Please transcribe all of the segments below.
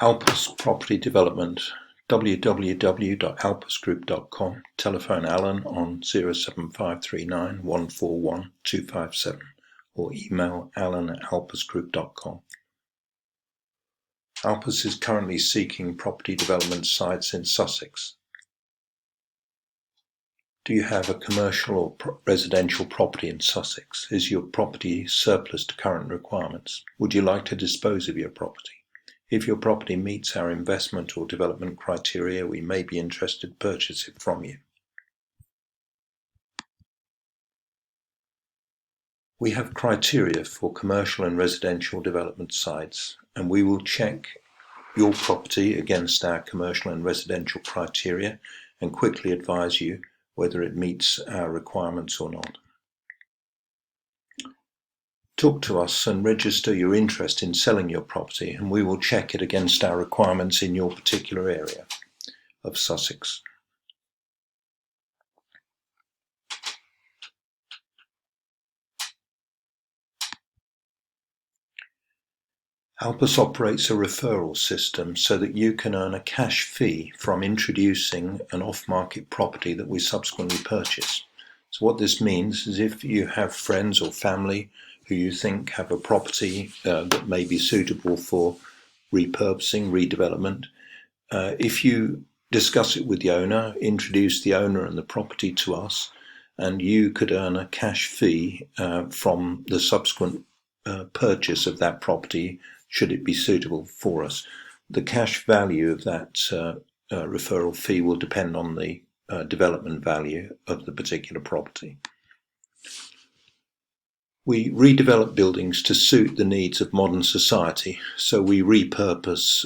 Alpus Property Development, www.alpusgroup.com, telephone Alan on 07539 141 257 or email alan@alpusgroup.com. Alpus is currently seeking property development sites in Sussex. Do you have a commercial or residential property in Sussex? Is your property surplus to current requirements? Would you like to dispose of your property? If your property meets our investment or development criteria, we may be interested to purchase it from you. We have criteria for commercial and residential development sites, and we will check your property against our commercial and residential criteria and quickly advise you whether it meets our requirements or not. Talk to us and register your interest in selling your property, and we will check it against our requirements in your particular area of Sussex. Alpus operates a referral system so that you can earn a cash fee from introducing an off-market property that we subsequently purchase. So what this means is if you have friends or family who you think have a property that may be suitable for repurposing, redevelopment, if you discuss it with the owner, introduce the owner and the property to us, and you could earn a cash fee from the subsequent purchase of that property should it be suitable for us. The cash value of that referral fee will depend on the development value of the particular property. We redevelop buildings to suit the needs of modern society, so we repurpose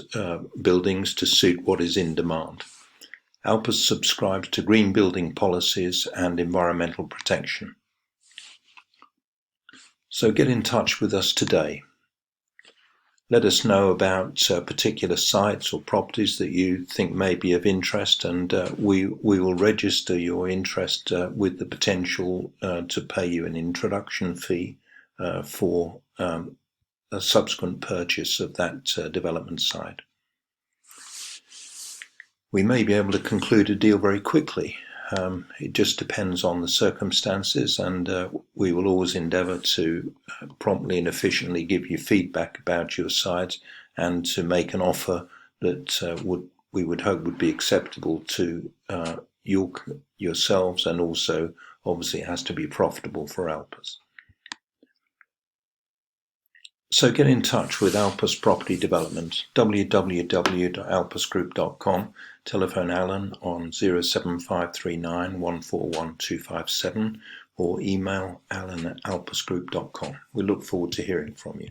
buildings to suit what is in demand. Alpus subscribes to green building policies and environmental protection. So get in touch with us today. Let us know about particular sites or properties that you think may be of interest, and we will register your interest with the potential to pay you an introduction fee for a subsequent purchase of that development site. We may be able to conclude a deal very quickly. It just depends on the circumstances, and we will always endeavour to promptly and efficiently give you feedback about your sites and to make an offer that we would hope would be acceptable to yourselves, and also obviously it has to be profitable for Alpus. So get in touch with Alpus Property Development, www.alpusgroup.com, telephone Alan on 07539 141 257 or email alan@alpusgroup.com. We look forward to hearing from you.